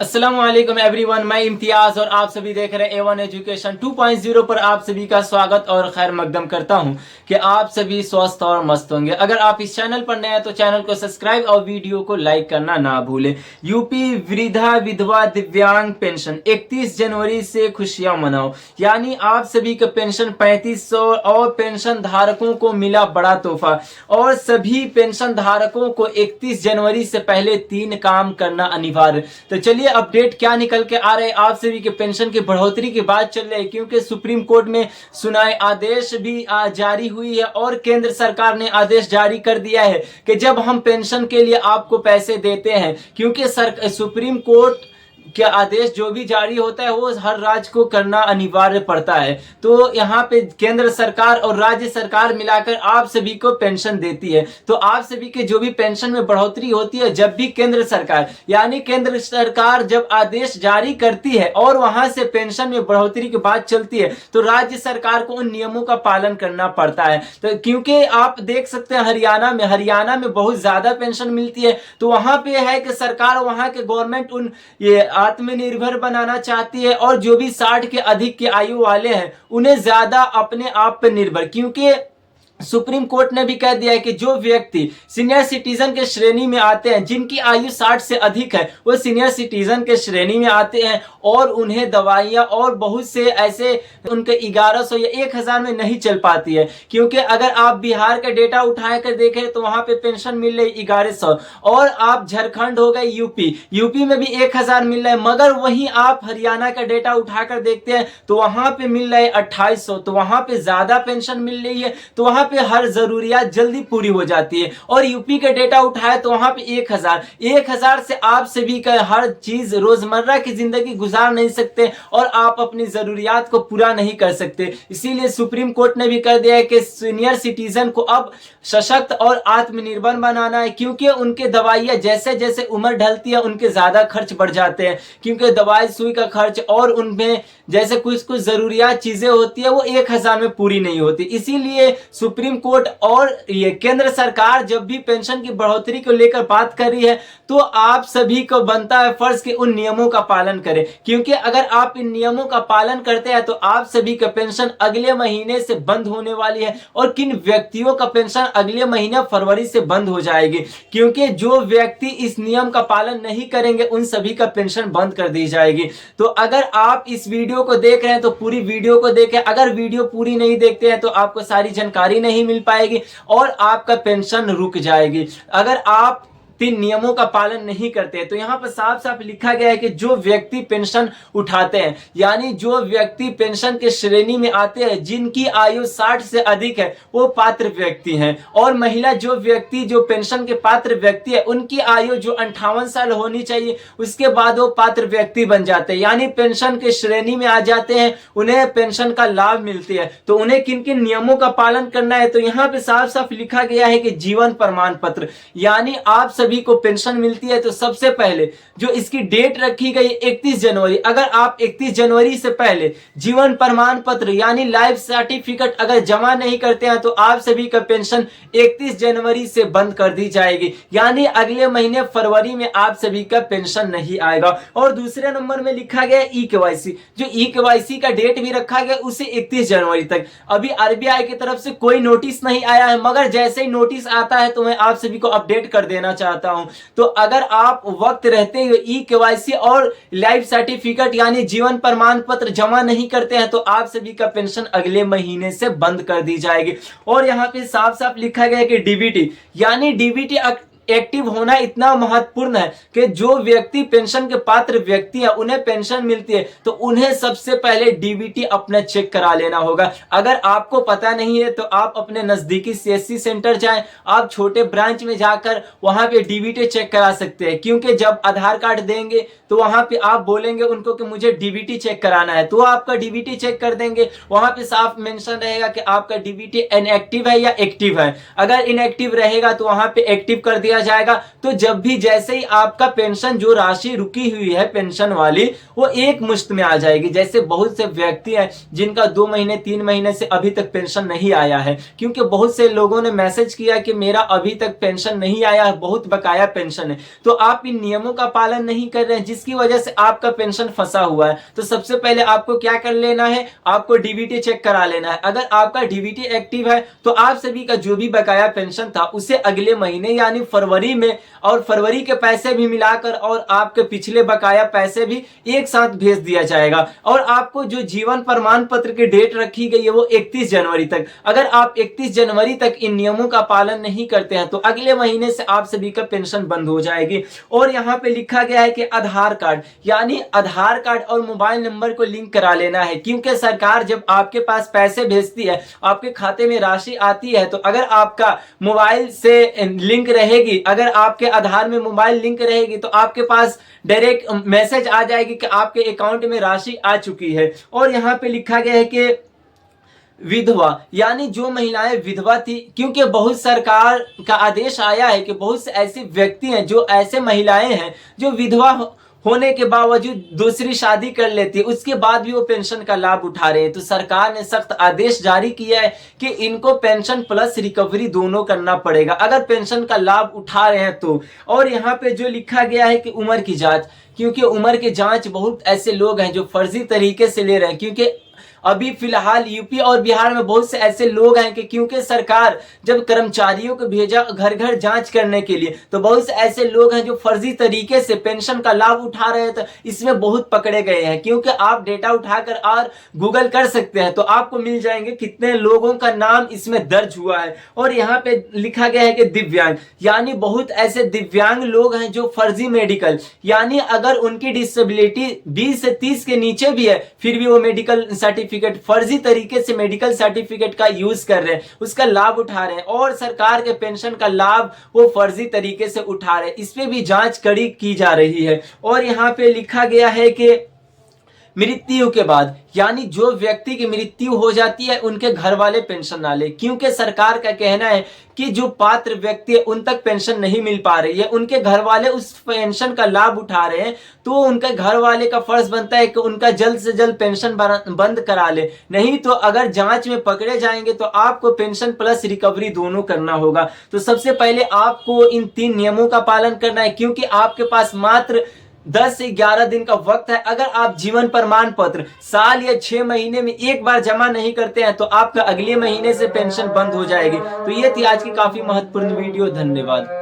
अस्सलाम वालेकुम एवरीवन, मैं इम्तियाज और आप सभी देख रहे हैं A1 एजुकेशन 2.0 पर आप सभी का स्वागत और खैर मकदम करता हूं कि आप सभी स्वस्थ और मस्त होंगे। अगर आप इस चैनल पर नए हैं तो चैनल को सब्सक्राइब और वीडियो को लाइक करना ना भूलें। यूपी वृद्धा विधवा दिव्यांग पेंशन 31 जनवरी से खुशियां मनाओ, यानी आप सभी का पेंशन 3500 और पेंशन धारकों को मिला बड़ा तोहफा। और सभी पेंशन धारकों को 31 जनवरी से पहले 3 काम करना अनिवार्य। तो चलिए अपडेट क्या निकल के आ रहे हैं। आप सभी के पेंशन की बढ़ोतरी की बात चल रही है क्योंकि सुप्रीम कोर्ट में सुनाई आदेश भी जारी हुई है और केंद्र सरकार ने आदेश जारी कर दिया है कि जब हम पेंशन के लिए आपको पैसे देते हैं, क्योंकि सुप्रीम कोर्ट क्या आदेश जो भी जारी होता है वो हर राज्य को करना अनिवार्य पड़ता है। तो यहाँ पे केंद्र सरकार और राज्य सरकार मिलाकर आप सभी को पेंशन देती है। तो आप सभी के जो भी पेंशन में बढ़ोतरी होती है, जब भी केंद्र सरकार यानी केंद्र सरकार जब आदेश जारी करती है और वहां से पेंशन में बढ़ोतरी की बात चलती है तो राज्य सरकार को उन नियमों का पालन करना पड़ता है। तो क्योंकि आप देख सकते हैं हरियाणा में बहुत ज्यादा पेंशन मिलती है, तो वहां पे है कि सरकार वहां के गवर्नमेंट उन ये आत्मनिर्भर बनाना चाहती है और जो भी 60 के अधिक की आयु वाले हैं उन्हें ज्यादा अपने आप पर निर्भर, क्योंकि सुप्रीम कोर्ट ने भी कह दिया है कि जो व्यक्ति सीनियर सिटीजन के श्रेणी में आते हैं, जिनकी आयु 60 से अधिक है, वो सीनियर सिटीजन के श्रेणी में आते हैं और उन्हें दवाइयां और बहुत से ऐसे उनके 1100 या 1000 में नहीं चल पाती है। क्योंकि अगर आप बिहार का डेटा उठा कर देखें तो वहां पे पेंशन मिल रही 1100, और आप झारखंड हो गए यूपी में भी 1000 मिल रहा है, मगर वहीं आप हरियाणा का डेटा उठाकर देखते हैं तो वहां पे मिल रहा है 2800। तो वहां पे ज्यादा पेंशन मिल रही है, तो वहां पे हर जरूरियात जल्दी पूरी हो जाती है। और यूपी का डेटा उठाए तो वहां पे 1000 से आप सभी का हर चीज रोजमर्रा की जिंदगी गुजार नहीं सकते और आप अपनी जरूरियात को पूरा नहीं कर सकते। इसीलिए सुप्रीम कोर्ट ने भी कह दिया है कि सीनियर सिटीजन को अब सशक्त और आत्मनिर्भर बनाना है, क्योंकि उनके दवाइयां जैसे जैसे उम्र ढलती है उनके ज्यादा खर्च बढ़ जाते हैं, क्योंकि दवाई सुई का खर्च और उनमें जैसे कुछ जरूरियात चीजें होती है वो 1000 में पूरी नहीं होती। इसीलिए सुप्रीम कोर्ट और ये केंद्र सरकार जब भी पेंशन की बढ़ोतरी को लेकर बात कर रही है तो आप सभी को बनता है फर्ज कि उन नियमों का पालन करें, क्योंकि अगर आप इन नियमों का पालन करते हैं तो आप सभी का पेंशन अगले महीने से बंद होने वाली है। और किन व्यक्तियों का पेंशन अगले महीने फरवरी से बंद हो जाएगी, क्योंकि जो व्यक्ति इस नियम का पालन नहीं करेंगे उन सभी का पेंशन बंद कर दी जाएगी। तो अगर आप इस वीडियो को देख रहे हैं तो पूरी वीडियो को देखें। अगर वीडियो पूरी नहीं देखते हैं तो आपको सारी जानकारी नहीं मिल पाएगी और आपका पेंशन रुक जाएगी अगर आप 3 नियमों का पालन नहीं करते। तो यहां पर साफ साफ लिखा गया है कि जो व्यक्ति पेंशन उठाते हैं, यानी जो व्यक्ति पेंशन के श्रेणी में आते हैं, जिनकी आयु 60 से अधिक है वो पात्र व्यक्ति हैं। और महिला जो व्यक्ति जो पेंशन के पात्र व्यक्ति है उनकी आयु जो 58 साल होनी चाहिए, उसके बाद वो पात्र व्यक्ति बन जाते हैं, यानी पेंशन के श्रेणी में आ जाते हैं, उन्हें पेंशन का लाभ मिलती है। तो उन्हें किन किन नियमों का पालन करना है, तो यहाँ पे साफ साफ लिखा गया है कि जीवन प्रमाण पत्र, यानी आप सभी को पेंशन मिलती है तो सबसे पहले जो इसकी डेट रखी गई 31 जनवरी, अगर आप 31 जनवरी से पहले जीवन प्रमाण पत्र यानी लाइफ सर्टिफिकेट अगर जमा नहीं करते हैं तो आप सभी का पेंशन 31 जनवरी से बंद कर दी जाएगी, यानी अगले महीने फरवरी में आप सभी का पेंशन नहीं आएगा। और दूसरे नंबर में लिखा गया ई केवाईसी, जो ई केवाईसी का डेट भी रखा गया उसे 31 जनवरी तक। अभी आरबीआई की तरफ से कोई नोटिस नहीं आया है, मगर जैसे ही नोटिस आता है तो मैं आप सभी को अपडेट कर देना चाहता हूं। तो अगर आप वक्त रहते हुए ई केवाईसी और लाइफ सर्टिफिकेट यानी जीवन प्रमाण पत्र जमा नहीं करते हैं तो आप सभी का पेंशन अगले महीने से बंद कर दी जाएगी। और यहां पे साफ साफ लिखा गया है कि डीबीटी यानी डीबीटी एक्टिव होना इतना महत्वपूर्ण है कि जो व्यक्ति पेंशन के पात्र व्यक्ति हैं उन्हें पेंशन मिलती है तो उन्हें सबसे पहले डीबीटी अपना चेक करा लेना होगा। अगर आपको पता नहीं है तो आप अपने नजदीकी सीएससी सेंटर जाएं, आप छोटे ब्रांच में जाकर वहां पे डीबीटी चेक करा सकते हैं, क्योंकि जब आधार कार्ड देंगे तो वहां पे आप बोलेंगे उनको कि मुझे डीबीटी चेक कराना है, तो आपका डीबीटी चेक कर देंगे। वहां पे साफ मेंशन रहेगा कि आपका डीबीटी इनएक्टिव है या एक्टिव है। अगर इनएक्टिव रहेगा तो वहां पे एक्टिव कर दिया दिया जाएगा। तो जब भी जैसे ही आपका पेंशन जो राशि रुकी हुई है पेंशन वाली, वो एक मुश्त में आ जाएगी। जैसे बहुत से व्यक्ति हैं जिनका 2 महीने 3 महीने से अभी तक पेंशन नहीं आया है, क्योंकि बहुत से लोगों ने मैसेज किया कि मेरा अभी तक पेंशन नहीं आया है, बहुत बकाया पेंशन है। तो आप इन नियमों का पालन नहीं कर रहे हैं, जिसकी वजह से आपका पेंशन फंसा हुआ है। तो सबसे पहले आपको क्या कर लेना है, आपको डीबीटी चेक करा लेना है। अगर आपका डीबीटी एक्टिव है तो आप सभी का जो भी बकाया पेंशन था उसे अगले महीने यानी फरवरी में, और फरवरी के पैसे भी मिलाकर और आपके पिछले बकाया पैसे भी एक साथ भेज दिया जाएगा। और आपको जो जीवन प्रमाण पत्र की डेट रखी गई है वो 31 जनवरी तक। अगर आप 31 जनवरी तक इन नियमों का पालन नहीं करते हैं तो अगले महीने से आप सभी का पेंशन बंद हो जाएगी। और यहाँ पे लिखा गया है कि आधार कार्ड, यानी आधार कार्ड और मोबाइल नंबर को लिंक करा लेना है, क्योंकि सरकार जब आपके पास पैसे भेजती है, आपके खाते में राशि आती है, तो अगर आपका मोबाइल से लिंक रहेगी, अगर आपके आधार में मोबाइल लिंक रहेगी, तो आपके पास डायरेक्ट मैसेज आ जाएगी कि आपके अकाउंट में राशि आ चुकी है। और यहाँ पे लिखा गया है कि विधवा, यानी जो महिलाएं विधवा थी, क्योंकि बहुत सरकार का आदेश आया है कि बहुत से ऐसे व्यक्ति हैं, जो ऐसे महिलाएं हैं जो विधवा होने के बावजूद दूसरी शादी कर लेती है, उसके बाद भी वो पेंशन का लाभ उठा रहे हैं। तो सरकार ने सख्त आदेश जारी किया है कि इनको पेंशन प्लस रिकवरी दोनों करना पड़ेगा अगर पेंशन का लाभ उठा रहे हैं तो। और यहाँ पे जो लिखा गया है कि उम्र की जांच, क्योंकि उम्र की जांच बहुत ऐसे लोग हैं जो फर्जी तरीके से ले रहे हैं, क्योंकि अभी फिलहाल यूपी और बिहार में बहुत से ऐसे लोग हैं कि क्योंकि सरकार जब कर्मचारियों को भेजा घर घर जांच करने के लिए, तो बहुत से ऐसे लोग हैं जो फर्जी तरीके से पेंशन का लाभ उठा रहे थे, इसमें बहुत पकड़े गए हैं। क्योंकि आप डेटा उठाकर और गूगल कर सकते हैं तो आपको मिल जाएंगे कितने लोगों का नाम इसमें दर्ज हुआ है। और यहाँ पे लिखा गया है कि दिव्यांग, यानी बहुत ऐसे दिव्यांग लोग हैं जो फर्जी मेडिकल, यानी अगर उनकी डिसेबिलिटी 20 से 30 के नीचे भी है फिर भी वो मेडिकल सर्टिफिकेट फर्जी तरीके से मेडिकल सर्टिफिकेट का यूज कर रहे हैं, उसका लाभ उठा रहे हैं, और सरकार के पेंशन का लाभ वो फर्जी तरीके से उठा रहे हैं। इस पे भी जांच कड़ी की जा रही है। और यहाँ पे लिखा गया है कि मृत्यु के बाद, यानी जो व्यक्ति की मृत्यु हो जाती है उनके घर वाले पेंशन ना ले, क्योंकि सरकार का कहना है कि जो पात्र व्यक्ति है उन तक पेंशन नहीं मिल पा रही है, उनके घर वाले उस पेंशन का लाभ उठा रहे हैं, तो उनके घर वाले का फर्ज बनता है कि उनका जल्द से जल्द पेंशन बंद करा ले। नहीं तो अगर जांच में पकड़े जाएंगे तो आपको पेंशन प्लस रिकवरी दोनों करना होगा। तो सबसे पहले आपको इन 3 नियमों का पालन करना है, क्योंकि आपके पास मात्र 10 से 11 दिन का वक्त है। अगर आप जीवन प्रमाण पत्र साल या 6 महीने में एक बार जमा नहीं करते हैं तो आपका अगले महीने से पेंशन बंद हो जाएगी। तो ये थी आज की काफी महत्वपूर्ण वीडियो। धन्यवाद।